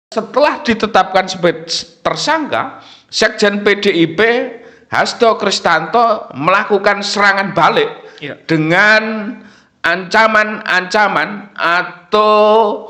Setelah ditetapkan sebagai tersangka, Sekjen PDIP Hasto Kristanto melakukan serangan balik dengan ancaman-ancaman atau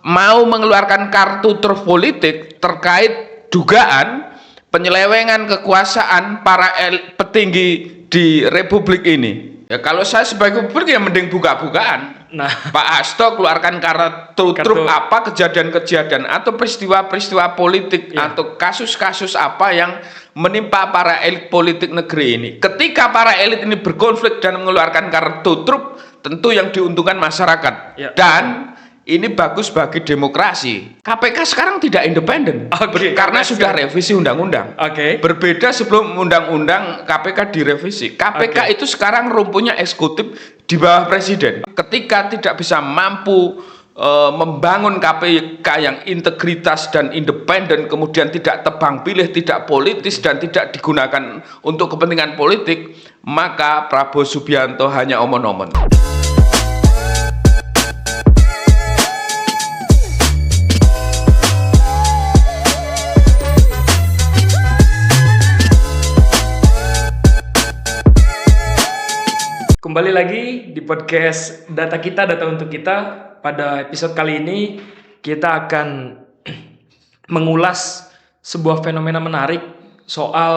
mau mengeluarkan kartu truf politik terkait dugaan penyelewengan kekuasaan para petinggi di Republik ini. Ya, kalau saya sebagai publik ya mending buka-bukaan. Nah, Pak Hasto keluarkan kartu truf apa, kejadian-kejadian atau peristiwa-peristiwa politik atau kasus-kasus apa yang menimpa para elit politik negeri ini. Ketika para elit ini berkonflik dan mengeluarkan kartu truf, tentu yang diuntungkan masyarakat. Dan ini bagus bagi demokrasi. KPK sekarang tidak independen karena sudah revisi undang-undang. Berbeda sebelum undang-undang KPK direvisi. KPK itu sekarang rumpunya eksekutif di bawah presiden. Ketika tidak bisa mampu membangun KPK yang integritas dan independen, kemudian tidak tebang pilih, tidak politis dan tidak digunakan untuk kepentingan politik, maka Prabowo Subianto hanya omon-omon. kembali lagi di podcast Data Kita, Data Untuk Kita. Pada episode kali ini kita akan mengulas sebuah fenomena menarik soal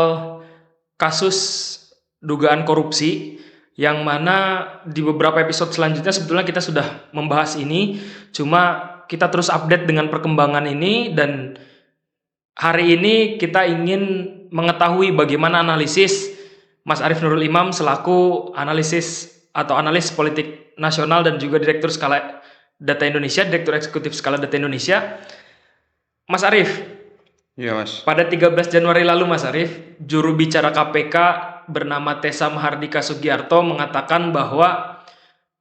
kasus dugaan korupsi yang mana di beberapa episode selanjutnya sebetulnya kita sudah membahas ini, cuma kita terus update dengan perkembangan ini, dan hari ini kita ingin mengetahui bagaimana analisis Mas Arief Nurul Imam selaku analis politik nasional dan juga Direktur Skala Data Indonesia, Direktur Eksekutif Skala Data Indonesia. Mas Arief. Iya, Mas. Pada 13 Januari lalu, Mas Arief, juru bicara KPK bernama Tessa Mahardika Sugiarto mengatakan bahwa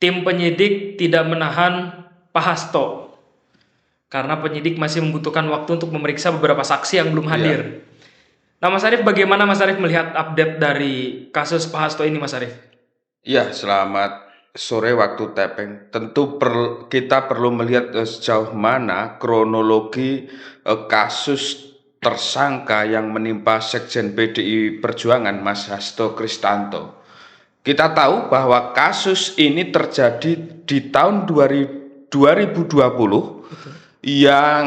tim penyidik tidak menahan Pak Hasto karena penyidik masih membutuhkan waktu untuk memeriksa beberapa saksi yang belum hadir. Nah, Mas Arief, bagaimana Mas Arief melihat update dari kasus Pak Hasto ini, Mas Arief? Ya, selamat sore waktu taping. Tentu kita perlu melihat sejauh mana kronologi kasus tersangka yang menimpa Sekjen PDI Perjuangan Mas Hasto Kristanto. Kita tahu bahwa kasus ini terjadi di tahun 2020 yang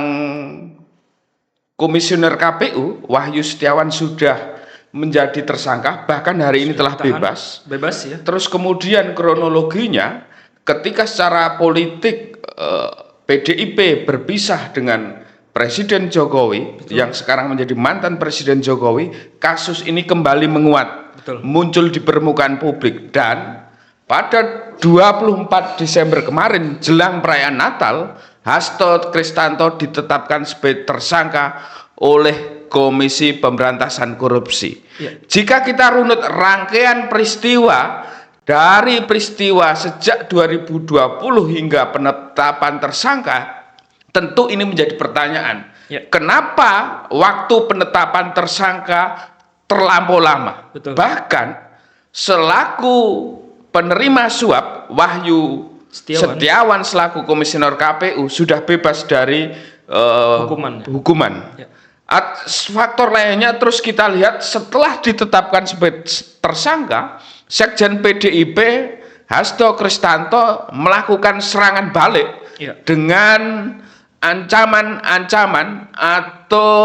Komisioner KPU Wahyu Setiawan sudah menjadi tersangka, bahkan hari ini telah bebas ya. Terus kemudian kronologinya ketika secara politik PDIP berpisah dengan Presiden Jokowi yang sekarang menjadi mantan Presiden Jokowi, kasus ini kembali menguat, muncul di permukaan publik, dan pada 24 Desember kemarin jelang perayaan Natal, Hasto Kristanto ditetapkan sebagai tersangka oleh Komisi Pemberantasan Korupsi. Jika kita runut rangkaian peristiwa dari peristiwa sejak 2020 hingga penetapan tersangka, tentu ini menjadi pertanyaan. Kenapa waktu penetapan tersangka terlampau lama? Bahkan selaku penerima suap Wahyu Setiawan selaku komisioner KPU sudah bebas dari hukuman. Faktor lainnya terus kita lihat setelah ditetapkan sebagai tersangka, Sekjen PDIP Hasto Kristanto melakukan serangan balik dengan ancaman-ancaman atau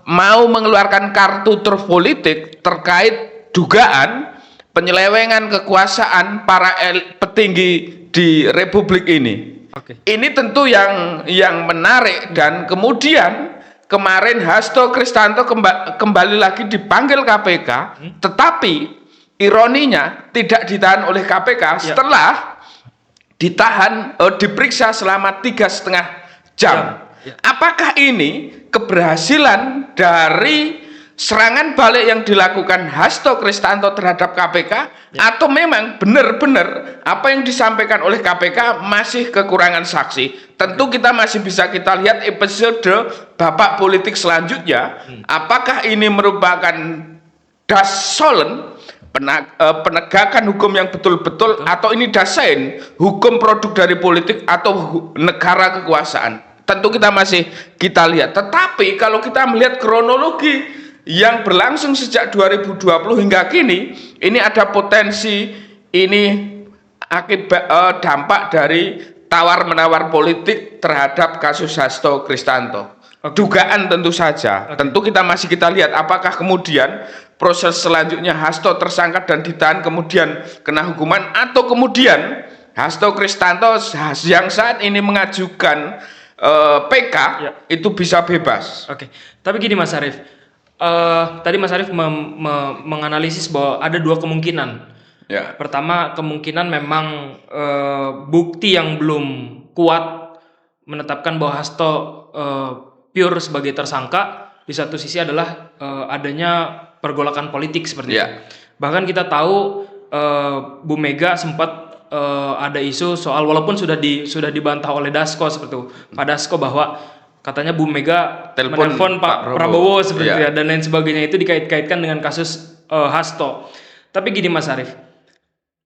mau mengeluarkan kartu truf politik terkait dugaan penyelewengan kekuasaan para petinggi di Republik ini. Ini tentu yang menarik, dan kemudian kemarin Hasto Kristanto kembali lagi dipanggil KPK, tetapi ironinya tidak ditahan oleh KPK setelah diperiksa selama 3,5 jam. Apakah ini keberhasilan dari serangan balik yang dilakukan Hasto Kristanto terhadap KPK, atau memang benar-benar apa yang disampaikan oleh KPK masih kekurangan saksi? Tentu kita masih bisa kita lihat episode babak politik selanjutnya. Apakah ini merupakan das solen, penegakan hukum yang betul-betul, atau ini dasain hukum produk dari politik atau negara kekuasaan? tentu kita lihat. Tetapi kalau kita melihat kronologi yang berlangsung sejak 2020 hingga kini, ini ada potensi ini akibat dampak dari tawar-menawar politik terhadap kasus Hasto Kristianto. Dugaan tentu saja. Tentu kita lihat apakah kemudian proses selanjutnya Hasto tersangka dan ditahan kemudian kena hukuman, atau kemudian Hasto Kristianto yang saat ini mengajukan PK itu bisa bebas. Oke. Tapi gini Mas Arief, tadi Mas Arief menganalisis bahwa ada dua kemungkinan. Ya. Pertama, kemungkinan memang bukti yang belum kuat menetapkan bahwa Hasto pure sebagai tersangka. Di satu sisi adalah adanya pergolakan politik seperti itu. Bahkan kita tahu Bu Mega sempat ada isu soal, walaupun sudah dibantah oleh Dasko seperti itu, Pak Dasko, bahwa katanya Bu Mega telepon Pak Prabowo seperti itu dan lain sebagainya, itu dikait-kaitkan dengan kasus Hasto. Tapi gini Mas Arief,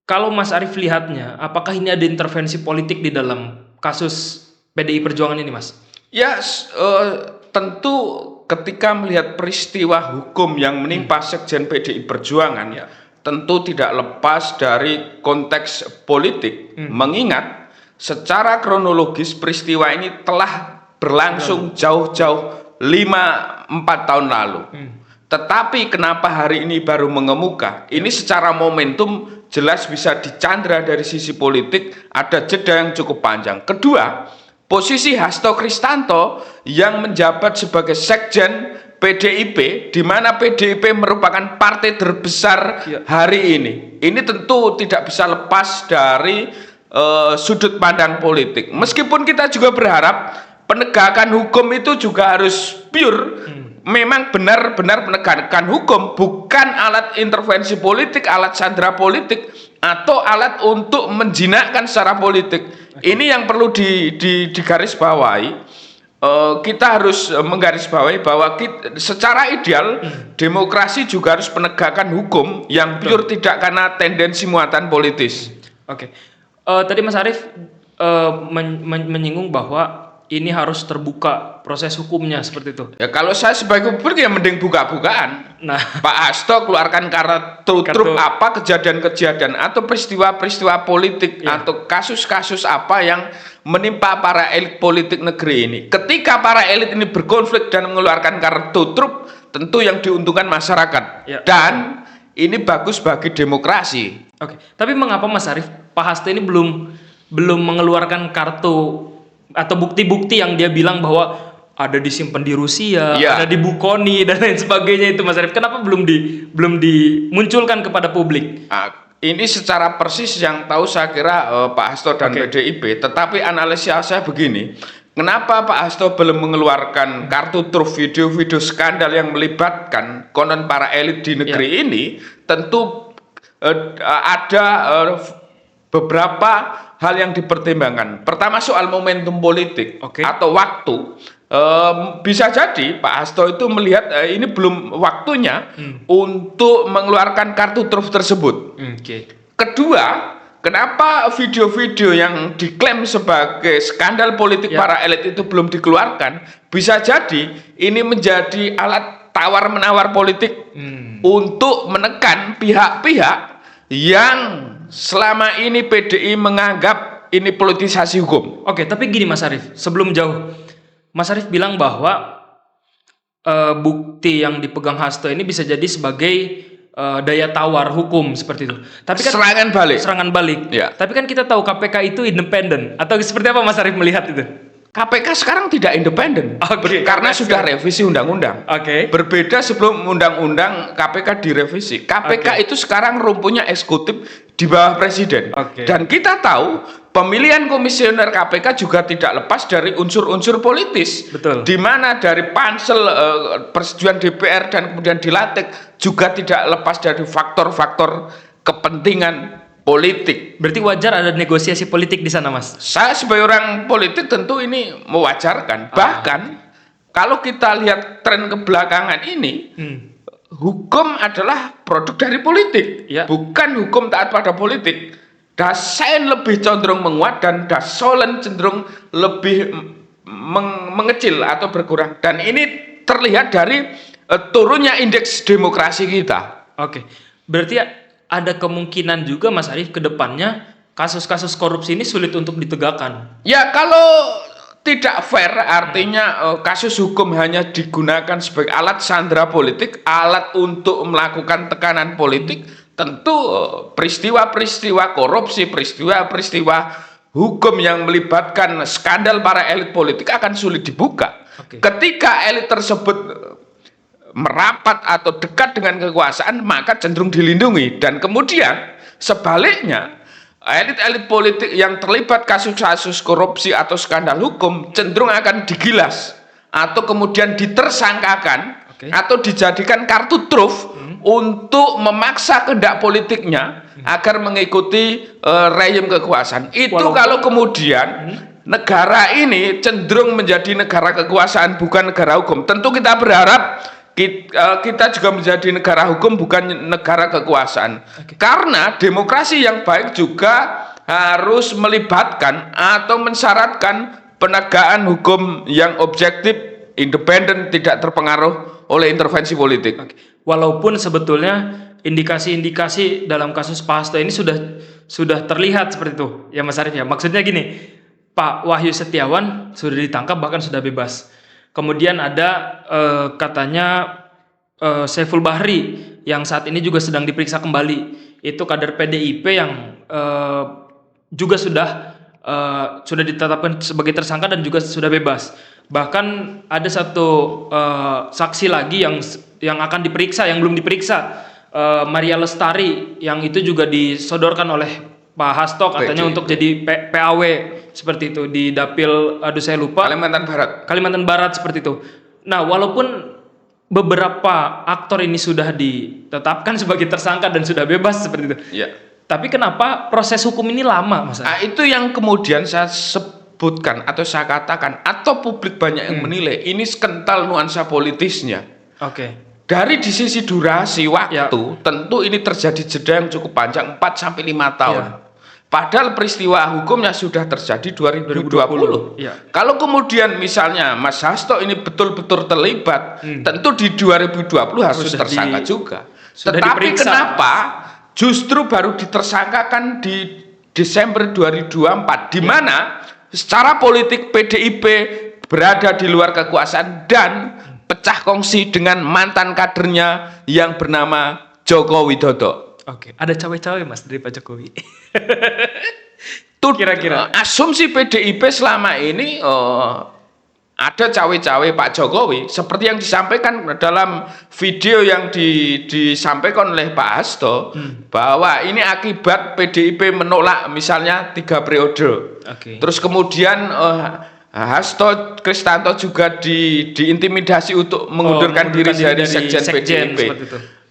kalau Mas Arief lihatnya, apakah ini ada intervensi politik di dalam kasus PDI Perjuangan ini, Mas? Ya, tentu ketika melihat peristiwa hukum yang menimpa Sekjen PDI Perjuangan, tentu tidak lepas dari konteks politik, mengingat secara kronologis peristiwa ini telah berlangsung jauh-jauh 5-4 tahun lalu. Tetapi kenapa hari ini baru mengemuka? Ini secara momentum jelas bisa dicandra dari sisi politik, ada jeda yang cukup panjang. Kedua, posisi Hasto Kristianto yang menjabat sebagai Sekjen PDIP, di mana PDIP merupakan partai terbesar hari ini. Ini tentu tidak bisa lepas dari sudut pandang politik. Meskipun kita juga berharap penegakan hukum itu juga harus pure, memang benar-benar penegakan hukum, bukan alat intervensi politik, alat sandera politik, atau alat untuk menjinakkan secara politik. Ini yang perlu digarisbawahi. Kita harus menggarisbawahi bahwa secara ideal demokrasi juga harus penegakan hukum yang pure, tidak karena tendensi muatan politis. Oke. Tadi Mas Arief menyinggung bahwa ini harus terbuka proses hukumnya seperti itu. Ya, kalau saya sebagai publik ya mending buka-bukaan. Nah, Pak Hasto keluarkan kartu truk apa, kejadian-kejadian atau peristiwa-peristiwa politik atau kasus-kasus apa yang menimpa para elit politik negeri ini. Ketika para elit ini berkonflik dan mengeluarkan kartu truk, tentu yang diuntungkan masyarakat. Dan ini bagus bagi demokrasi. Oke. Tapi mengapa Mas Arief, Pak Hasto ini belum mengeluarkan kartu atau bukti-bukti yang dia bilang bahwa ada disimpan di Rusia, ada di Bukoni dan lain sebagainya itu, Mas Arief? Kenapa belum dimunculkan kepada publik? Ini secara persis yang tahu saya kira Pak Hasto dan PDIP, tetapi analisa saya begini, kenapa Pak Hasto belum mengeluarkan kartu truf video-video skandal yang melibatkan konon para elit di negeri ini? Tentu ada beberapa hal yang dipertimbangkan. Pertama, soal momentum politik atau waktu. Bisa jadi Pak Hasto itu melihat ini belum waktunya untuk mengeluarkan kartu truf tersebut. Kedua, kenapa video-video yang diklaim sebagai skandal politik para elit itu belum dikeluarkan? Bisa jadi ini menjadi alat tawar-menawar politik untuk menekan pihak-pihak yang selama ini PDI menganggap ini politisasi hukum. Oke, tapi gini Mas Arief, sebelum jauh, Mas Arief bilang bahwa bukti yang dipegang Hasto ini bisa jadi sebagai daya tawar hukum seperti itu. Tapi kan serangan balik. Tapi kan kita tahu KPK itu independen, atau seperti apa Mas Arief melihat itu? KPK sekarang tidak independen, karena sudah revisi undang-undang. Berbeda sebelum undang-undang KPK direvisi. KPK itu sekarang rumpunya eksekutif di bawah presiden. Dan kita tahu pemilihan komisioner KPK juga tidak lepas dari unsur-unsur politis. Di mana dari pansel persetujuan DPR dan kemudian dilantik juga tidak lepas dari faktor-faktor kepentingan politik. Berarti wajar ada negosiasi politik di sana, Mas? Saya sebagai orang politik tentu ini mewajarkan. Bahkan kalau kita lihat tren kebelakangan ini, hukum adalah produk dari politik, bukan hukum taat pada politik. Dasein lebih cenderung menguat dan Dasolen cenderung lebih mengecil atau berkurang, dan ini terlihat dari turunnya indeks demokrasi kita. Oke, berarti ada kemungkinan juga Mas Arief ke depannya kasus-kasus korupsi ini sulit untuk ditegakkan. Ya, kalau tidak fair artinya kasus hukum hanya digunakan sebagai alat sandera politik, alat untuk melakukan tekanan politik, tentu peristiwa-peristiwa korupsi, peristiwa-peristiwa hukum yang melibatkan skandal para elit politik akan sulit dibuka. Ketika elit tersebut merapat atau dekat dengan kekuasaan, maka cenderung dilindungi, dan kemudian sebaliknya elit-elit politik yang terlibat kasus-kasus korupsi atau skandal hukum cenderung akan digilas atau kemudian ditersangkakan atau dijadikan kartu truf untuk memaksa kehendak politiknya agar mengikuti rejim kekuasaan. Itu kalau kemudian negara ini cenderung menjadi negara kekuasaan bukan negara hukum. Tentu kita berharap kita juga menjadi negara hukum bukan negara kekuasaan. Karena demokrasi yang baik juga harus melibatkan atau mensyaratkan penegakan hukum yang objektif, independen, tidak terpengaruh oleh intervensi politik. Walaupun sebetulnya indikasi-indikasi dalam kasus Pak Hasto ini sudah terlihat seperti itu, ya Mas Arief ya. Maksudnya gini, Pak Wahyu Setiawan sudah ditangkap bahkan sudah bebas. Kemudian ada katanya Saiful Bahri yang saat ini juga sedang diperiksa kembali. Itu kader PDIP yang juga sudah ditetapkan sebagai tersangka dan juga sudah bebas. Bahkan ada satu saksi lagi yang akan diperiksa, yang belum diperiksa, Maria Lestari, yang itu juga disodorkan oleh Pak Hasto katanya untuk jadi PAW seperti itu di dapil, saya lupa, Kalimantan Barat seperti itu. Nah, walaupun beberapa aktor ini sudah ditetapkan sebagai tersangka dan sudah bebas seperti itu, tapi kenapa proses hukum ini lama, Mas? Itu yang kemudian saya sebutkan atau saya katakan, atau publik banyak yang menilai ini kental nuansa politisnya. Dari di sisi durasi waktu, tentu ini terjadi jeda yang cukup panjang, 4-5 tahun. Padahal peristiwa hukumnya sudah terjadi 2020. Kalau kemudian misalnya Mas Hasto ini betul-betul terlibat, tentu di 2020 harus tersangka juga. Tetapi kenapa justru baru ditersangkakan di Desember 2024, di mana secara politik PDIP berada di luar kekuasaan dan pecah kongsi dengan mantan kadernya yang bernama Joko Widodo. Ada cawe-cawe Mas dari Pak Jokowi. Kira-kira asumsi PDIP selama ini ada cawe-cawe Pak Jokowi seperti yang disampaikan dalam video yang disampaikan oleh Pak Hasto, bahwa ini akibat PDIP menolak misalnya 3 periode. Terus kemudian Hasto Kristanto juga diintimidasi untuk mengundurkan diri dari sekjen PDIP.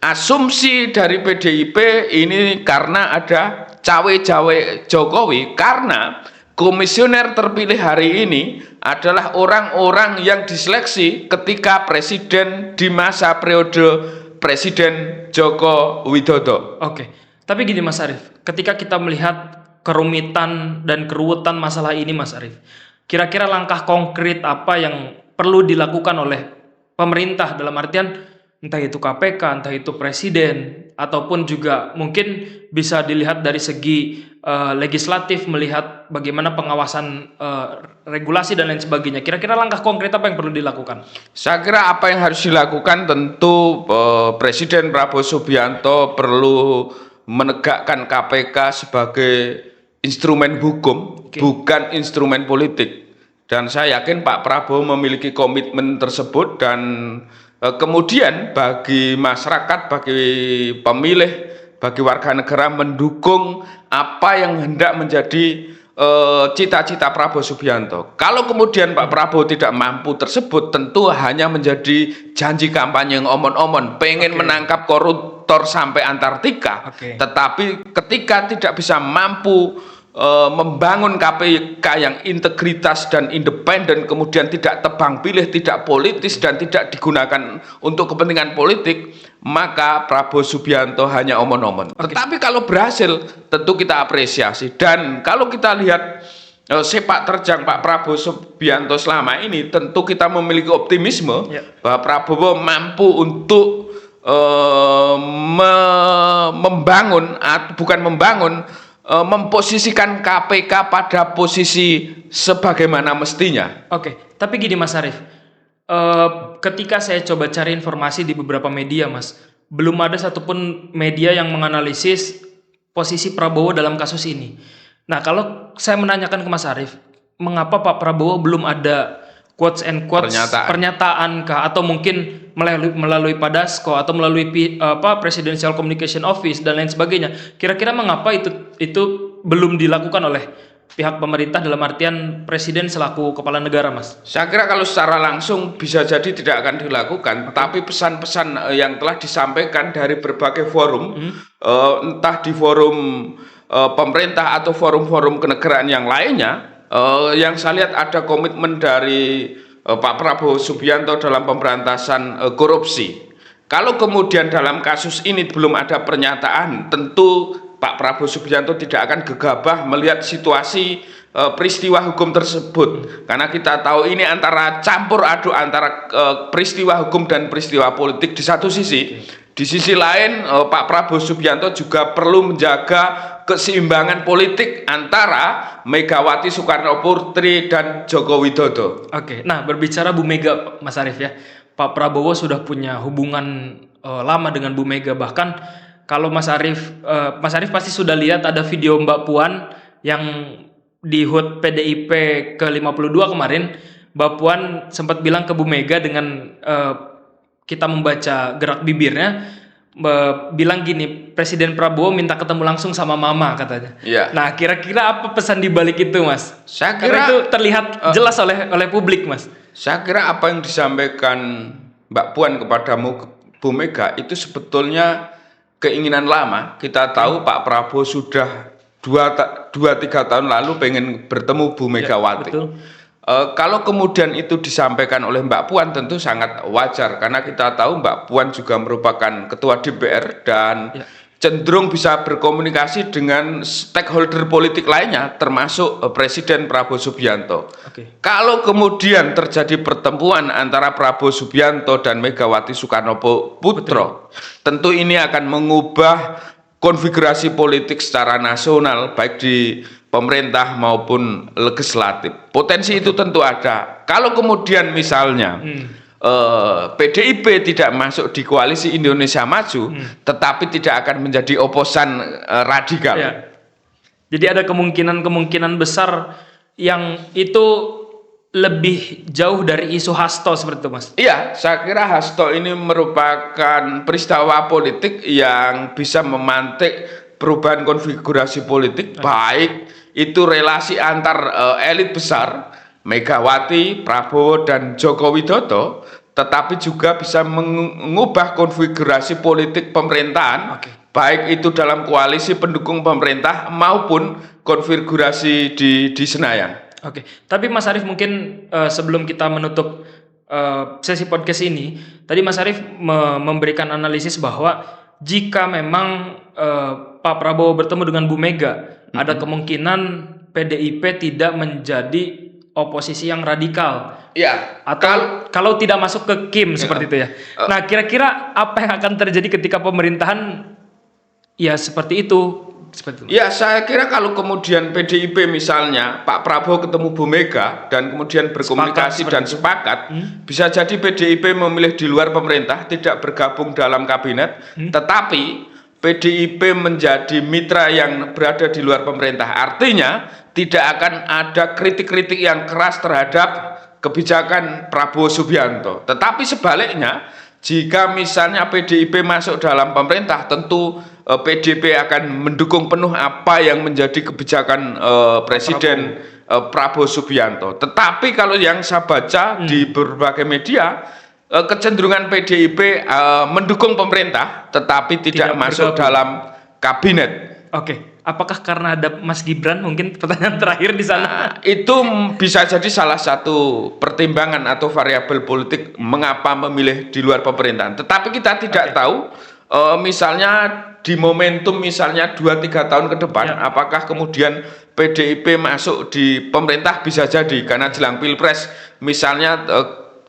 Asumsi dari PDIP ini karena ada cawe-cawe Jokowi, karena komisioner terpilih hari ini adalah orang-orang yang diseleksi ketika presiden di masa periode Presiden Joko Widodo. Tapi gini Mas Arief, ketika kita melihat kerumitan dan keruwetan masalah ini Mas Arief, kira-kira langkah konkret apa yang perlu dilakukan oleh pemerintah, dalam artian entah itu KPK, entah itu presiden, ataupun juga mungkin bisa dilihat dari segi legislatif, melihat bagaimana pengawasan regulasi dan lain sebagainya. Kira-kira langkah konkret apa yang perlu dilakukan? Saya kira apa yang harus dilakukan, tentu Presiden Prabowo Subianto perlu menegakkan KPK sebagai instrumen hukum, bukan instrumen politik. Dan saya yakin Pak Prabowo memiliki komitmen tersebut, dan kemudian bagi masyarakat, bagi pemilih, bagi warga negara mendukung apa yang hendak menjadi cita-cita Prabowo Subianto. Kalau kemudian Pak Prabowo tidak mampu tersebut, tentu hanya menjadi janji kampanye yang omon-omon, pengen menangkap koruptor sampai Antartika. Tetapi ketika tidak bisa mampu membangun KPK yang integritas dan independen, kemudian tidak tebang pilih, tidak politis, dan tidak digunakan untuk kepentingan politik, maka Prabowo Subianto hanya omon-omon. Tetapi kalau berhasil, tentu kita apresiasi. Dan kalau kita lihat sepak terjang Pak Prabowo Subianto selama ini, tentu kita memiliki optimisme bahwa Prabowo mampu untuk memposisikan KPK pada posisi sebagaimana mestinya. Oke, tapi gini Mas Arief, ketika saya coba cari informasi di beberapa media, Mas, belum ada satupun media yang menganalisis posisi Prabowo dalam kasus ini. Nah, kalau saya menanyakan ke Mas Arief, mengapa Pak Prabowo belum ada quotes and quotes pernyataan kah, atau mungkin melalui Padasko atau melalui Presidential Communication Office dan lain sebagainya? Kira-kira mengapa itu belum dilakukan oleh pihak pemerintah dalam artian presiden selaku kepala negara, Mas? Saya kira kalau secara langsung bisa jadi tidak akan dilakukan, tapi pesan-pesan yang telah disampaikan dari berbagai forum, entah di forum pemerintah atau forum-forum kenegaraan yang lainnya, yang saya lihat ada komitmen dari Pak Prabowo Subianto dalam pemberantasan korupsi. Kalau kemudian dalam kasus ini belum ada pernyataan, tentu Pak Prabowo Subianto tidak akan gegabah melihat situasi peristiwa hukum tersebut, karena kita tahu ini antara campur aduk antara peristiwa hukum dan peristiwa politik di satu sisi. Di sisi lain Pak Prabowo Subianto juga perlu menjaga keseimbangan politik antara Megawati Soekarno Putri dan Joko Widodo. Oke, nah berbicara Bu Mega, Mas Arief ya, Pak Prabowo sudah punya hubungan lama dengan Bu Mega. Bahkan kalau Mas Arief pasti sudah lihat ada video Mbak Puan yang di HUT PDIP ke-52 kemarin. Mbak Puan sempat bilang ke Bu Mega dengan kita membaca gerak bibirnya, bilang gini, Presiden Prabowo minta ketemu langsung sama Mama katanya. Ya. Nah, kira-kira apa pesan di balik itu, Mas? Saya kira karena itu terlihat jelas oleh publik, Mas. Saya kira apa yang disampaikan Mbak Puan kepada Bu Mega itu sebetulnya keinginan lama. Kita tahu Pak Prabowo sudah 2-3 tahun lalu pengen bertemu Bu Megawati. Ya, betul. Kalau kemudian itu disampaikan oleh Mbak Puan tentu sangat wajar, karena kita tahu Mbak Puan juga merupakan ketua DPR dan cenderung bisa berkomunikasi dengan stakeholder politik lainnya termasuk Presiden Prabowo Subianto. Kalau kemudian terjadi pertemuan antara Prabowo Subianto dan Megawati Soekarno Putro, tentu ini akan mengubah konfigurasi politik secara nasional baik di pemerintah maupun legislatif. Potensi itu tentu ada. Kalau kemudian misalnya PDIP tidak masuk di koalisi Indonesia Maju, tetapi tidak akan menjadi oposan radikal. Ya. Jadi ada kemungkinan besar yang itu lebih jauh dari isu Hasto seperti itu, Mas? Iya, saya kira Hasto ini merupakan peristiwa politik yang bisa memantik perubahan konfigurasi politik, baik itu relasi antar elit besar Megawati, Prabowo, dan Joko Widodo, tetapi juga bisa mengubah konfigurasi politik pemerintahan, baik itu dalam koalisi pendukung pemerintah maupun konfigurasi di Senayan. Oke, tapi Mas Arief mungkin sebelum kita menutup sesi podcast ini, tadi Mas Arief memberikan analisis bahwa jika memang Pak Prabowo bertemu dengan Bu Mega, ada kemungkinan PDIP tidak menjadi oposisi yang radikal. Ya, atau kalau tidak masuk ke Kim seperti itu ya. Nah, kira-kira apa yang akan terjadi ketika pemerintahan ya seperti itu? Ya, saya kira kalau kemudian PDIP misalnya Pak Prabowo ketemu Bu Mega dan kemudian berkomunikasi dan sepakat, bisa jadi PDIP memilih di luar pemerintah, tidak bergabung dalam kabinet, tetapi PDIP menjadi mitra yang berada di luar pemerintah. Artinya tidak akan ada kritik-kritik yang keras terhadap kebijakan Prabowo Subianto. Tetapi sebaliknya, jika misalnya PDIP masuk dalam pemerintah, tentu PDIP akan mendukung penuh apa yang menjadi kebijakan Presiden Prabowo Subianto. Tetapi kalau yang saya baca di berbagai media, kecenderungan PDIP mendukung pemerintah, tetapi tidak masuk dalam kabinet. Oke. Apakah karena ada Mas Gibran? Mungkin pertanyaan terakhir di sana. Itu bisa jadi salah satu pertimbangan atau variabel politik mengapa memilih di luar pemerintahan. Tetapi kita tidak tahu, misalnya di momentum misalnya 2-3 tahun ke depan, apakah kemudian PDIP masuk di pemerintah bisa jadi karena jelang Pilpres misalnya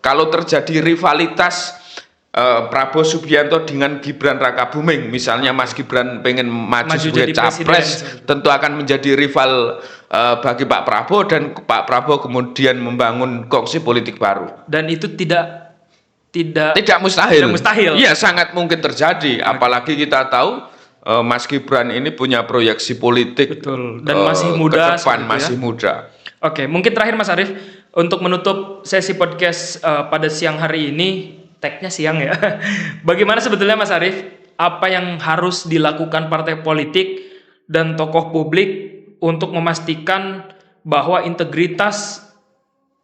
kalau terjadi rivalitas Prabowo Subianto dengan Gibran Rakabuming, misalnya Mas Gibran pengen maju sebagai capres, tentu akan menjadi rival bagi Pak Prabowo dan Pak Prabowo kemudian membangun kongsi politik baru. Dan itu tidak mustahil. Tidak mustahil. Iya, sangat mungkin terjadi. Apalagi kita tahu Mas Gibran ini punya proyeksi politik. Betul. Dan masih muda. Ke depan masih muda. Oke, mungkin terakhir Mas Arief untuk menutup sesi podcast pada siang hari ini, tagnya siang ya. Bagaimana sebetulnya Mas Arief, apa yang harus dilakukan partai politik dan tokoh publik untuk memastikan bahwa integritas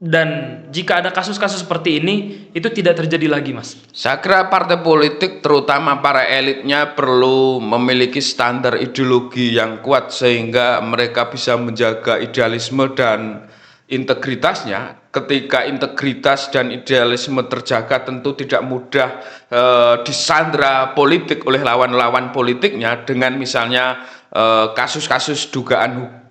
dan jika ada kasus-kasus seperti ini itu tidak terjadi lagi, Mas? Saya kira partai politik terutama para elitnya perlu memiliki standar ideologi yang kuat sehingga mereka bisa menjaga idealisme dan integritasnya. Ketika integritas dan idealisme terjaga tentu tidak mudah disandra politik oleh lawan-lawan politiknya dengan misalnya kasus-kasus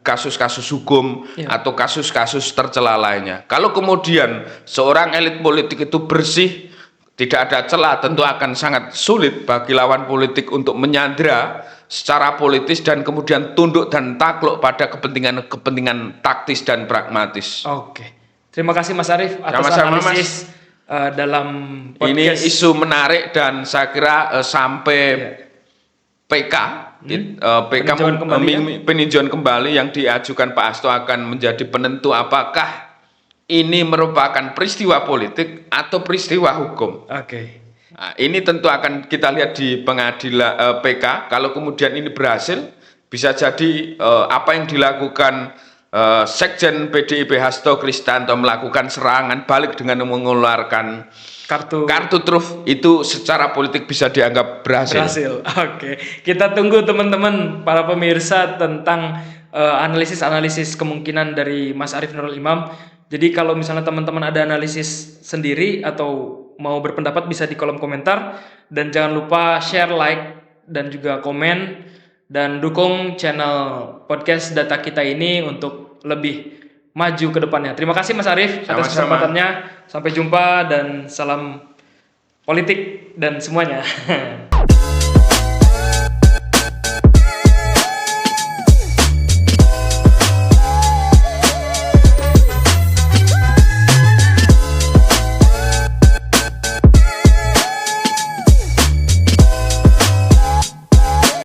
kasus-kasus hukum atau kasus-kasus tercela lainnya. Kalau kemudian seorang elit politik itu bersih, tidak ada celah, tentu akan sangat sulit bagi lawan politik untuk menyandra secara politis dan kemudian tunduk dan takluk pada kepentingan taktis dan pragmatis. Oke. Terima kasih Mas Arief atas analisis dalam podcast. Ini isu menarik dan saya kira sampai PK peninjauan kembali yang diajukan Pak Hasto akan menjadi penentu apakah ini merupakan peristiwa politik atau peristiwa hukum. Oke. Nah, ini tentu akan kita lihat di pengadilan PK. Kalau kemudian ini berhasil, bisa jadi apa yang dilakukan Sekjen PDIP Hasto Kristianto melakukan serangan balik dengan mengeluarkan kartu truf itu secara politik bisa dianggap berhasil. Oke. Kita tunggu teman-teman para pemirsa tentang analisis kemungkinan dari Mas Arief Nurul Imam. Jadi kalau misalnya teman-teman ada analisis sendiri atau mau berpendapat bisa di kolom komentar dan jangan lupa share, like dan juga komen dan dukung channel podcast Data Kita ini untuk lebih maju ke depannya. Terima kasih Mas Arief atas kesempatannya. Sampai jumpa dan salam politik dan semuanya.